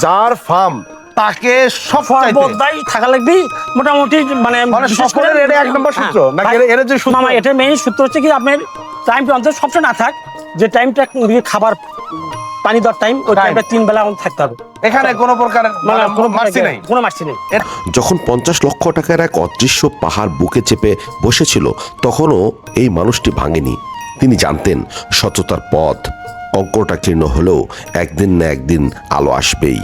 যার ফার্ম তাকে সব সর্বদাই থাকা লাগবে মোটামুটি মানে সফলের এটা এক নম্বর সূত্র নাকি এর যে সূত্র? মামা এটা মেইন সূত্র হচ্ছে কি আপনার টাইমটা অন্তত সবসময় না থাক, যে টাইমটা খাবার পানি দেওয়ার টাইম ওই টাইমটা 3 বেলা থাকতে হবে। এখানে কোনো প্রকার কোনো মার্সি নাই। কোনো মার্সি নেই। যখন 50 লক্ষ টাকার এক অদৃশ্য পাহাড় বুকে চেপে বসেছিল তখনও এই মানুষটি ভাঙেনি। তিনি জানতেন সততার পথ অঙ্কটা কীর্ণ হলেও একদিন না একদিন আলো আসবেই।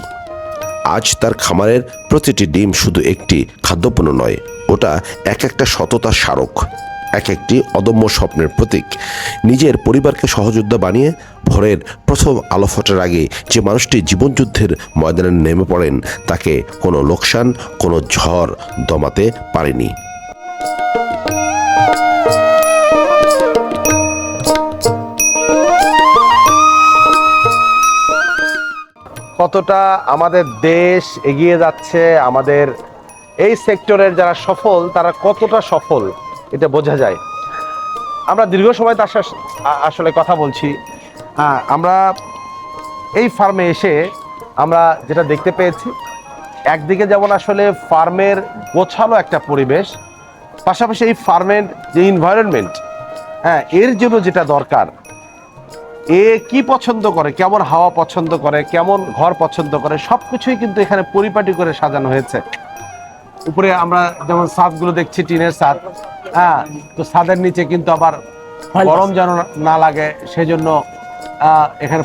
আজ তার খামারের প্রতিটি ডিম শুধু একটি খাদ্যপণ্য নয়, ওটা এক একটা সততার স্মারক, এক একটি অদম্য স্বপ্নের প্রতীক। নিজের পরিবারকে সহযোদ্ধা বানিয়ে ভোরের প্রথম আলো ফোটার আগে যে মানুষটি জীবনযুদ্ধের ময়দানে নেমে পড়েন তাকে কোনো লোকসান, কোনো ঝড় দমাতে পারেনি। কতটা আমাদের দেশ এগিয়ে যাচ্ছে, আমাদের এই সেক্টরের যারা সফল তারা কতটা সফল এটা বোঝা যায়। আমরা দীর্ঘ সময় তার আসলে কথা বলছি। আমরা এই ফার্মে এসে আমরা যেটা দেখতে পেয়েছি, একদিকে যেমন আসলে ফার্মের গোছালো একটা পরিবেশ, পাশাপাশি এই ফার্মের যে এনভায়রনমেন্ট, এর জন্য যেটা দরকার, এ কি পছন্দ করে, কেমন হাওয়া পছন্দ করে, কেমন ঘর পছন্দ করে, সবকিছুই কিন্তু এখানে পরিপাটি করে সাজানো হয়েছে। উপরে আমরা যেমন ছাদগুলো দেখছি টিনের ছাদ, তো ছাদের নিচে কিন্তু আবার গরম যেন না লাগে সেজন্য এখানে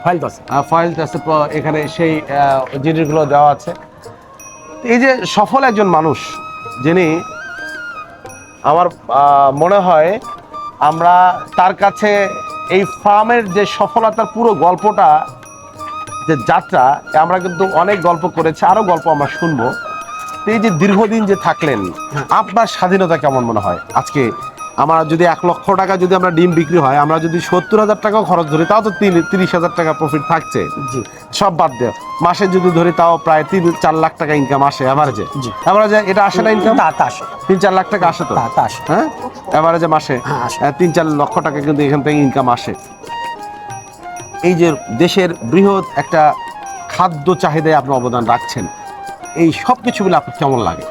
ফয়েল আছে, এখানে সেই জিনিসগুলো দেওয়া আছে। এই যে সফল একজন মানুষ, যিনি আমার মনে হয় আমরা তার কাছে এই ফার্মের যে সফলতার পুরো গল্পটা, যে যাত্রা, আমরা কিন্তু অনেক গল্প করেছি, আরো গল্প আমরা শুনবো। এই যে দীর্ঘদিন যে থাকলেন, আপনার স্বাধীনতা কেমন মনে হয়? আজকে আমরা যদি 1 লক্ষ টাকা যদি আমরা ডিম বিক্রি হয়, আমরা যদি 70,000 টাকাও খরচ ধরি, তাও তো 30,000 টাকা প্রফিট থাকছে, সব বাদ দেয়। মাসে যদি ধরি তাও প্রায় 3-4 লাখ টাকা ইনকাম আসে এভারেজে। এটা আসে না ইনকাম? 3-4 লাখ টাকা আসে তো, হ্যাঁ, এভারেজে মাসে 3-4 লক্ষ টাকা কিন্তু এখান থেকে ইনকাম আসে। এই যে দেশের বৃহৎ একটা খাদ্য চাহিদায় আপনি অবদান রাখছেন, এই সব কিছুগুলো আপনার কেমন লাগে?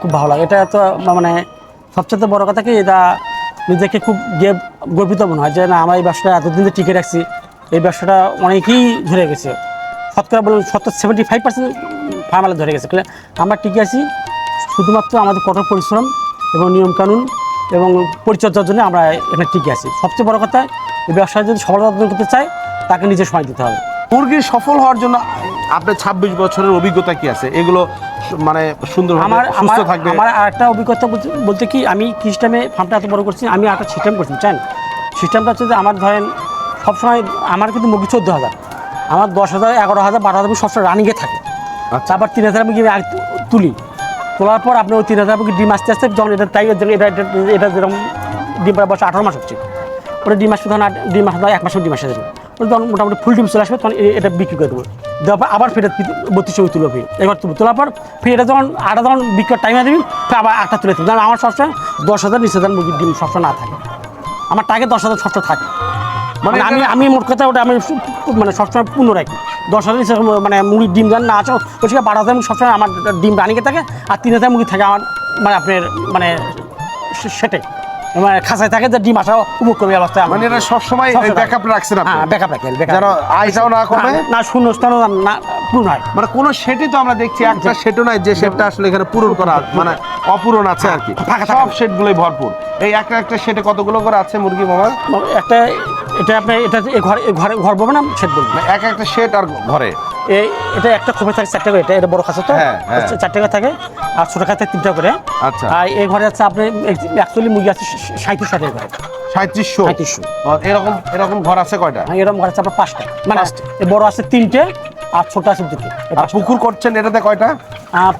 খুব ভালো লাগে। এটা তো মানে সবচেয়ে বড় কথা কি, এটা নিজেকে খুব গর্বিত মনে হয় যে না, আমরা এই ব্যবসাটা এতদিন টিকে রাখছি, এই ব্যবসাটা অনেকেই ধরে গেছে, শতকরা বলুন 75% ফার্মালে ধরে গেছে। আমরা টিকে আছি শুধুমাত্র আমাদের কঠোর পরিশ্রম এবং নিয়মকানুন এবং পরিচর্যার জন্য আমরা এখানে টিকে আছি। সবচেয়ে বড় কথা, এই ব্যবসায় যদি সফলতা অর্জন করতে চায় তাকে নিজে সময় দিতে হবে। মুরগির সফল হওয়ার জন্য আপনার 26 বছরের অভিজ্ঞতা কি আছে? এগুলো মানে সুন্দরভাবে সুস্থ থাকবে। আমার আরেকটা অভিজ্ঞতা বলতে কি, আমি সিস্টেমে ফার্মটা এত বড় করছি, আমি একটা সিস্টেম করছি, চান সিস্টেমটা হচ্ছে যে আমার ধরেন সবসময় আমার কিন্তু মুরগি 14,000, আমার 10,000, 11,000, 12,000 সবসময় রানিংয়ে থাকে। তারপর 3,000 মুরগি তোলার পর আপনার ওই 3,000 মুরগি ডিম আস্তে আস্তে যখন এটা তাই এটা যেরকম ডিম পাড়া বছর 18 মাস হচ্ছে, ওটা ডিম আসবে, তখন 1 মাসের ডিম আসে যাবে, তখন মোটামুটি ফুল ডিম চলে আসবে, তখন এটা বিক্রি করে দেবো। দেওয়ার পর আবার ফের 32 তুলো ফির, এবার তোলার পর ফের এটা যখন আটা যখন বিক্রির টাইমে দেবেন, ফের আবার 8টা তুলে দেবেন। যেমন আমার সবসময় 10,000, 20,000 মুরগির ডিম সবসময় না থাকে, আমার টার্গেট 10,000 সবসময় থাকে। মানে আমি মোট কথা ওটা আমি মানে সবসময় পূর্ণ রাখি। 10,000 মানে মুরগির ডিম যেন না আছে, ওই থেকে 12,000 মুরগি সবসময় আমার ডিম রানিংয়ে থাকে, আর 3,000 মুরগি থাকে আমার মানে আপনার মানে সেটে মানে খাঁচায় থাকে, যে ডিম আসা উপভোগ করবে অবস্থায়। মানে এটা সবসময় ব্যাকআপ রাখছেন আপনি? হ্যাঁ, ব্যাকআপ রাখেন, যেন আয়টাও না কমে, না শূন্য স্থান না পূর্ণ হয়। মানে কোনো শেডই তো আমরা দেখছি একটা শেডও নাই যে শেডটা আসলে এখানে পূরণ করা মানে অপূরণ আছে আর কি, সব শেডগুলোই ভরপুর। এই একটা শেডে কতগুলো করে আছে মুরগি মামা? একটা এটা আপনার এটা ঘর বলবো না, শেড বলবো। একটা শেড আর ঘরে এটা একটা খোপে থাকে 4টা করে, এটা বড় খাঁচা তো 4টা করে থাকে, আর ছোট খাঁচা 3টা করে। আচ্ছা, আর এই ঘরে আছে আপনার অ্যাকচুয়ালি মুরগি আছে 37 ঘরে, 3700। এরকম ঘর আছে কয়টা? এরকম ঘর আছে আপনার 5টা, মানে বড় আছে 3টে আর ছোট আছে 2টে। পুকুর করছেন এটাতে কয়টা?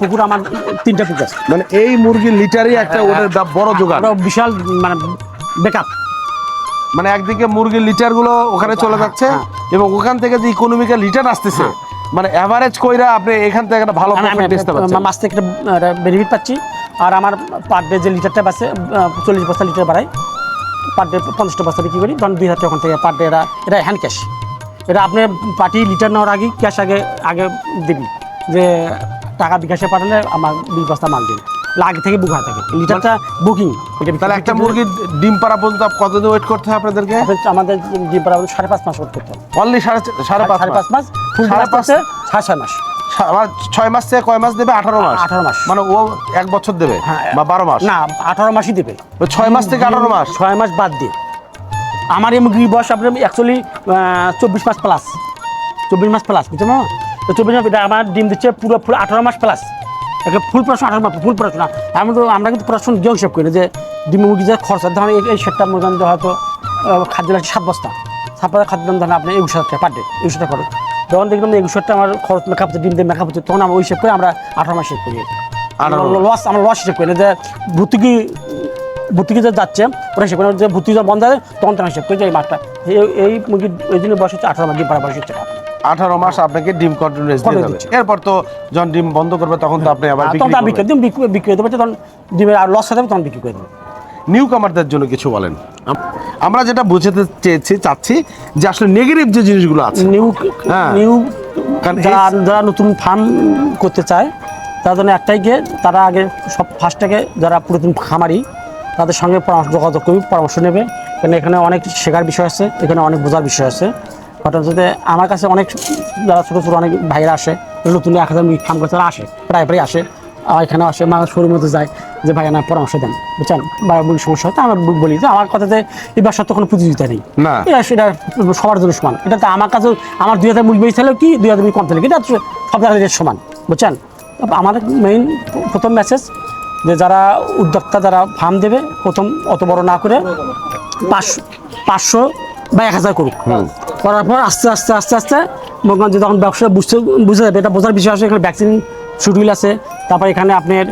পুকুর আমার 3টা পুকুর আছে। মানে এই মুরগির লিটারই একটা ওদের বড় জোগাড়, বিশাল মানে ব্যাকআপ। মানে একদিকে মুরগির লিটার গুলো ওখানে চলে যাচ্ছে এবং ওখান থেকে যে ইকোনমিক্যাল লিটার আসতেছে, মানে এভারেজ কইরা আপনি এখান থেকে একটা ভালো প্রফিট পেতে পারছেন, মাছ থেকে একটা বেনিফিট পাচ্ছি। আর আমার পার ডে যে লিটারটা বাসে 40 বস্তা লিটার বাড়াই, পার ডে 50টা বস্তা বিক্রি করি, তখন 2,000 টাকা ওখান থেকে পার ডে। এটা হ্যান্ড ক্যাশ, এটা আপনি পার্টি লিটার নেওয়ার আগে ক্যাশ আগে দিবি যে টাকা বিকাশে পাঠালে আমার 20 বস্তা মাল দিন, আগে থেকে বুক হয়ে থাকে লিটারটা বুকিং। তাহলে একটা মুরগির ডিম পাড়া পর্যন্ত কতদিন ওয়েট করতে হয় আপনাদেরকে? আমাদের ডিম পাড়া 5.5 মাস ওয়েট করতে হবে। অনলি সাড়ে পাঁচ মাস, ফুল 6.5 মাস 6 মাস। 6 মাস থেকে কয় মাস দেবে? 18 মাস। 18 মাস মানে ও 1 বছর দেবে হ্যাঁ, বা 12 মাস? না 18 মাসই দেবে। 6 মাস থেকে 18 মাস? 6 মাস বাদ দিয়ে আমার এই মুরগির বয়স আপনার অ্যাকচুয়ালি 24 মাস প্লাস, 24 মাস প্লাস, বুঝছো না? তো 24 মাস এটা আমার ডিম দিচ্ছে পুরো 18 মাস প্লাস, একটা ফুল পড়াশোনা 18 মাস ফুল পড়াশোনা। আমরা কিন্তু পড়াশোনা গিয়েও হিসাব করি না যে ডিম মুরগি যে খরচ, ধরেন এই সেটটা মুরগান হয়তো খাদ্য লাগছে 7 বস্তা, 7 বস্তা খাদ্য দাম ধরেন আপনি 21,000 টাকা পার ডে, 21,000 টাকা খরচ। যখন দেখলাম 21,000 আমার খরচ মেকআপ হচ্ছে, ডিম দিয়ে মেকআপ হচ্ছে, তখন আমরা ওই হিসাব করে আমরা 18 মাস হিসাব করি। লস আমরা লস হিসাব করি না যে ভর্তুকি যে যাচ্ছে ওরা হিসাব করি, যে ভর্তুকি যখন বন্ধ হয় তখন তারা হিসাব করি যে এই মাছটা এই মুরগির ওই জন্য বয়স হচ্ছে 18 মাস, ডিম পাড়া বয়স হচ্ছে 18 মাস আপনাকে ডিম কন্টিনিউয়াস দিতে হবে। এরপর তো যখন ডিম বন্ধ করবে তখন তো আপনি আবার বিক্রি করে দেবে, তখন ডিমের আর লস হয়ে যাবে তখন বিক্রি করে দেবে। নিউ কামারদের জন্য কিছু বলেন। আমরা যেটা বুঝতে চাচ্ছি যে আসলে নেগেটিভ যে জিনিসগুলো আছে, নিউ যারা নতুন ফার্ম করতে চায় তার জন্য একটাই যে তারা আগে সব ফার্স্টটাকে যারা পুরাতন খামারি তাদের সঙ্গে যোগাযোগ করবে, পরামর্শ নেবে, কারণ এখানে অনেক শেখার বিষয় আছে, এখানে অনেক বোঝার বিষয় আছে। ঘটনা হচ্ছে আমার কাছে অনেক যারা ছোটো ছোটো অনেক ভাইরা আসে, নতুন 1000 মুরগি ফার্ম করতে আসে, প্রায় আসে, এখানে আসে, আমার শোরুম মধ্যে যায় যে ভাই না পরামর্শ দেন, বুঝছেন, বা মুরগির সমস্যা হয়। তো আমরা বলি যে আমার কথাতে এই ব্যবসার তো কোনো প্রতিযোগিতা নেই, এটা সবার জন্য সমান। এটা তো আমার কাছে আমার 2000 মুরগি বেশি থাকলেও কি 2000 মুরগি কম থাকলে এটা সব জায়গায় সমান, বুঝছেন। আমাদের মেইন প্রথম মেসেজ যে যারা উদ্যোক্তা যারা ফার্ম দেবে প্রথম অত বড় না করে 500 বা 1000 করুক, করার পর আস্তে আস্তে আস্তে আস্তে মনে যে তখন ব্যবসা বুঝে যাবে, এটা বোঝার বিষয় আছে। এখানে ভ্যাকসিন শিডিউল আছে, তারপর এখানে আপনার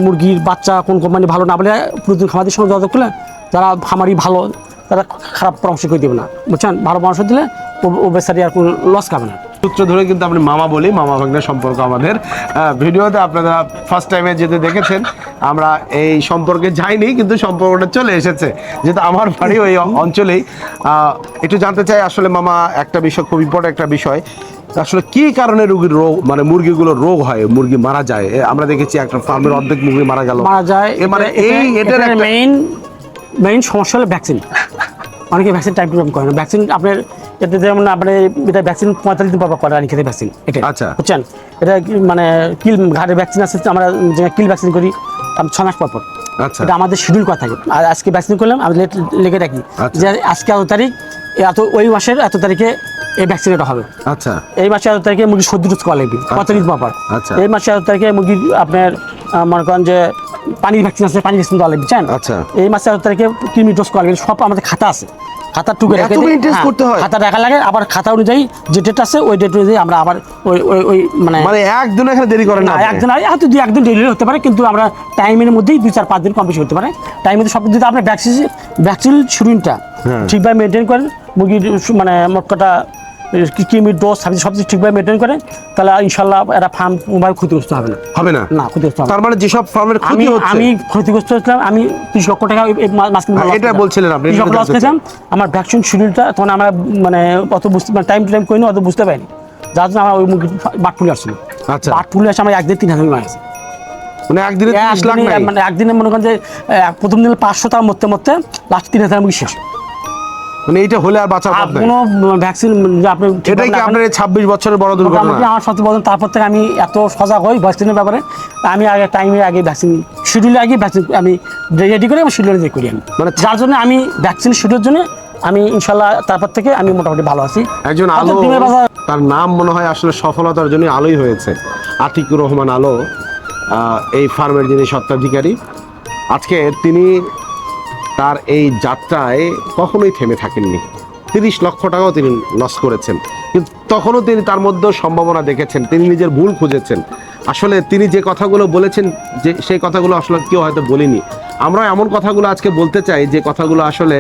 মুরগির বাচ্চা কোন কোম্পানি ভালো না বলে প্রতিদিন খামারির সঙ্গে যোগাযোগ করলে যারা খামারি ভালো তারা খারাপ পরামর্শ করে দেবে না, বুঝছেন। ভালো পরামর্শ দিলে ও বেচারি আর কোনো লস খাবে না। সূত্র ধরে কিন্তু আপনি মামা বলি, মামা ভাগ্নের সম্পর্ক আমাদের ভিডিওতে আপনারা ফার্স্ট টাইমে যেতে দেখেছেন, আমরা এই সম্পর্কে যাইনি কিন্তু সম্পর্কটা চলে এসেছে, যেহেতু আমার বাড়ি ওই অঞ্চলেই। একটু জানতে চাই আসলে মামা একটা বিষয়, খুব ইম্পর্টেন্ট একটা বিষয়, আসলে কি কারণে রোগীর রোগ মানে মুরগিগুলো রোগ হয়, মুরগি মারা যায়? আমরা দেখেছি একটা ফার্মের অর্ধেক মুরগি মারা যায়, মানে এটার মেইন সমস্যা হলো ভ্যাকসিন। অনেকে ভ্যাকসিন টাইম টু টাইম করে না। ভ্যাকসিন আপনার এতে যেমন আপনার এটা ভ্যাকসিন 45 দিন পর করে রানি খেতে ভ্যাকসিন, এটা আচ্ছা বুঝছেন। এটা মানে কিল ঘাড়ের ভ্যাকসিন আছে, আমরা কিল ভ্যাকসিন করি 6 মাস পর। আচ্ছা, এটা আমাদের শিডিউল করা থাকে। আর আজকে ভ্যাকসিন করলাম আমি লিখে রাখি যে আজকে এত তারিখ, ওই মাসের এত তারিখে এই ভ্যাকসিন এটা হবে। আচ্ছা, এই মাসে এত তারিখে মুরগি 70 ডোজ করা লাগবে 45 দিন পর। আচ্ছা, এই মাসে এত তারিখে মুরগি আপনার মনে করেন যে পানির ভ্যাকসিন আছে, পানি ভ্যাকসিন দেওয়া লাগবে, বুঝছেন। আচ্ছা, এই মাসে এত তারিখে কৃমি ডোজ করা লাগবে, সব আমাদের খাতা আছে। খাতা টুকে রেখে খাতা রাখা লাগে, আবার খাতা অনুযায়ী যে ডেট আছে ওই ডেট অনুযায়ী আমরা আবার ওই মানে একদিন এখানে দেরি করেন না, একদিন হয়তো 2-1 দিন দেরি হতে পারে, কিন্তু আমরা টাইমের মধ্যেই 2-4-5 দিন কম বেশি হতে পারে। টাইমের মধ্যে সব যদি আপনার ভ্যাকসিন শিডিউলটা ঠিকভাবে মেনটেন করেন, মুরগির মানে মোট কথা কৃমির ডোজ সব কিছু ঠিকভাবে মেনটেন করে, তাহলে ইনশাল্লাহ এরা ফার্ম কোনোভাবে ক্ষতিগ্রস্ত হবে না, না ক্ষতিগ্রস্ত হবে। তার মানে যেসব ফার্মের ক্ষতি হচ্ছে, আমি ক্ষতিগ্রস্ত হয়েছিলাম, আমি 30 লক্ষ টাকা এটা বলছিলেন আপনি লস পেয়েছিলাম। আমার ভ্যাকসিন শিডিউলটা তখন আমরা মানে অত বুঝতে টাইম টু টাইম করিনি, অত বুঝতে পারিনি, যার জন্য আমার ওই মুরগি বাট ফুলে আসছিল। আচ্ছা, বাট ফুলে আসে আমার একদিন 3000 মারা গেছে, মানে একদিনে 30 লাখ, মানে একদিনে মনে করেন যে প্রথম দিনে 500 টাকা মরতে লাস্ট 3000 মুরগি শেষ। মানে এইটা হলে আর বাঁচার পথ নাই, কোনো ভ্যাকসিন আপনি এটাই কি আপনার 26 বছরের বড় দুর্ঘটনা? আমার 70 বছর, তারপর থেকে আমি এত সজাগ হই ভ্যাকসিনের ব্যাপারে। আমি আগে টাইমের আগে ভ্যাকসিন শিডিউলে আগে ভ্যাকসিন আমি রেডি করে আমি শিডিউলে করি আমি, মানে যার জন্য আমি ভ্যাকসিন শিডিউলের জন্য আমি ইনশাল্লাহ তারপর থেকে আমি মোটামুটি ভালো আছি। একজন আলো, তার নাম মনে হয় আসলে সফলতার জন্য আলোই হয়েছে, আতিকুর রহমান আলো, এই ফার্মের যিনি স্বত্বাধিকারী। আজকে তিনি তার এই যাত্রায় কখনোই থেমে থাকেননি। 30 লক্ষ টাকাও তিনি লস করেছেন, কিন্তু তখনও তিনি তার মধ্যে সম্ভাবনা দেখেছেন, তিনি নিজের ভুল খুঁজেছেন। আসলে তিনি যে কথাগুলো বলেছেন, যে সেই কথাগুলো আসলে কেউ হয়তো বলিনি। আমরা এমন কথাগুলো আজকে বলতে চাই যে কথাগুলো আসলে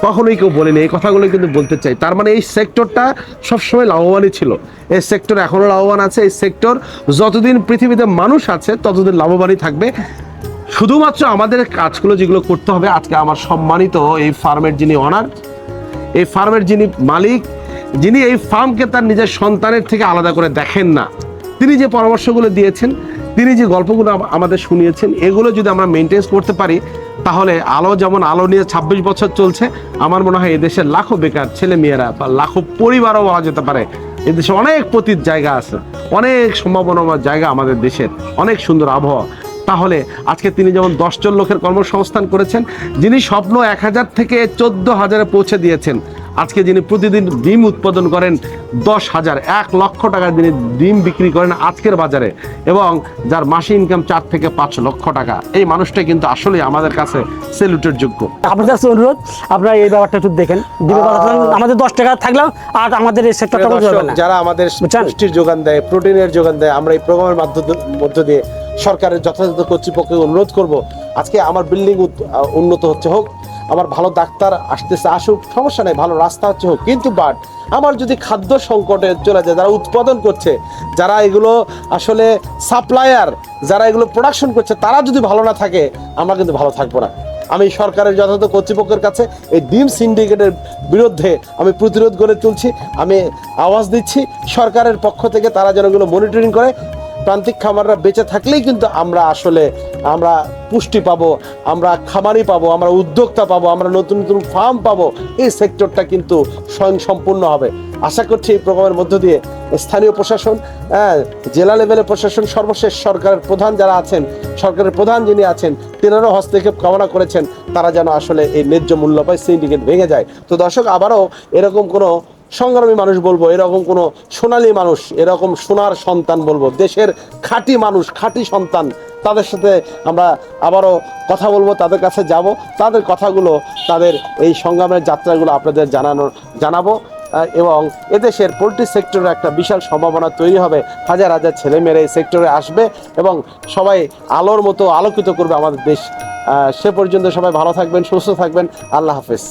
কখনোই কেউ বলেনি, এই কথাগুলো কিন্তু বলতে চাই। তার মানে এই সেক্টরটা সবসময় লাভবানই ছিল, এই সেক্টর এখনও লাভবান আছে। এই সেক্টর যতদিন পৃথিবীতে মানুষ আছে ততদিন লাভবানই থাকবে। শুধুমাত্র আমাদের কাজগুলো যেগুলো করতে হবে, আজকে আমার সম্মানিত এই ফার্মের যিনি অনার, এই ফার্মের যিনি মালিক, যিনি এই ফার্মকে তার নিজের সন্তানের থেকে আলাদা করে দেখেন না, তিনি যে পরামর্শগুলো দিয়েছেন, তিনি যে গল্পগুলো আমাদের শুনিয়েছেন, এগুলো যদি আমরা মেনটেন করতে পারি, তাহলে আলো যেমন আলো নিয়ে 26 বছর চলছে, আমার মনে হয় এদেশের লাখো বেকার ছেলে মেয়েরা বা লাখো পরিবারও বলা যেতে পারে, এদেশে অনেক পতিত জায়গা আছে, অনেক সম্ভাবনাময় জায়গা আমাদের দেশের, অনেক সুন্দর আবহাওয়া। তাহলে আজকে তিনি যেমন 10 জন লোকের কর্মসংস্থান করেছেন, যিনি স্বপ্ন 1000 থেকে 14,000-এ পৌঁছে দিয়েছেন, আজকে যিনি প্রতিদিন ডিম উৎপাদন করেন 10,000, 1 লক্ষ টাকার যিনি ডিম বিক্রি করেন আজকের বাজারে, এবং যার মাসে ইনকাম 4 থেকে 5 লক্ষ টাকা, এই মানুষটা কিন্তু আসলে আমাদের কাছে সেলুটের যোগ্য। আপনার কাছে অনুরোধ, আপনারা এই ব্যাপারটা একটু দেখেন, দিনে আমাদের 10 টাকা থাকলেও আর আমাদের এই সেক্টরটা দর্শক, যারা আমাদের পুষ্টির যোগান দেয়, প্রোটিনের যোগান দেয়, আমরা এই প্রোগ্রামের মধ্য দিয়ে সরকারের যথাযথ কর্তৃপক্ষকে অনুরোধ করব, আজকে আমার বিল্ডিং উন্নত হচ্ছে হোক, আমার ভালো ডাক্তার আসতেছে আসুক, সমস্যা নেই, ভালো রাস্তা হচ্ছে হোক, কিন্তু বাট আমার যদি খাদ্য সংকটে চলে যায়, যারা উৎপাদন করছে, যারা এগুলো আসলে সাপ্লায়ার, যারা এগুলো প্রোডাকশন করছে, তারা যদি ভালো না থাকে, আমরা কিন্তু ভালো থাকবো না। আমি সরকারের যথাযথ কর্তৃপক্ষের কাছে এই ডিম সিন্ডিকেটের বিরুদ্ধে আমি প্রতিরোধ গড়ে তুলছি, আমি আওয়াজ দিচ্ছি সরকারের পক্ষ থেকে, তারা যেন এগুলো মনিটরিং করে। প্রান্তিক খামাররা বেঁচে থাকলেই কিন্তু আমরা আসলে আমরা পুষ্টি পাবো, আমরা খামারি পাবো, আমরা উদ্যোক্তা পাবো, আমরা নতুন নতুন ফার্ম পাবো, এই সেক্টরটা কিন্তু স্বয়ংসম্পূর্ণ হবে। আশা করছি এই প্রোগ্রামের মধ্য দিয়ে স্থানীয় প্রশাসন, জেলা লেভেলের প্রশাসন, সর্বশেষ সরকারের প্রধান যারা আছেন, সরকারের প্রধান যিনি আছেন, তেনারও হস্তক্ষেপ কামনা করেছেন, তারা যেন আসলে এই ন্যায্য মূল্য পায়, সিন্ডিকেট ভেঙে যায়। তো দর্শক, আবারও এরকম কোনো সংগ্রামী মানুষ বলবো, এরকম কোনো সোনালী মানুষ, এরকম সোনার সন্তান বলবো, দেশের খাঁটি মানুষ, খাঁটি সন্তান, তাদের সাথে আমরা আবারও কথা বলবো, তাদের কাছে যাব, তাদের কথাগুলো, তাদের এই সংগ্রামের যাত্রাগুলো আপনাদের জানাবো, এবং এদেশের পোলট্রি সেক্টরে একটা বিশাল সম্ভাবনা তৈরি হবে। হাজার হাজার ছেলেমেয়েরা এই সেক্টরে আসবে এবং সবাই আলোর মতো আলোকিত করবে আমাদের দেশ। সে পর্যন্ত সবাই ভালো থাকবেন, সুস্থ থাকবেন। আল্লাহ হাফেজ।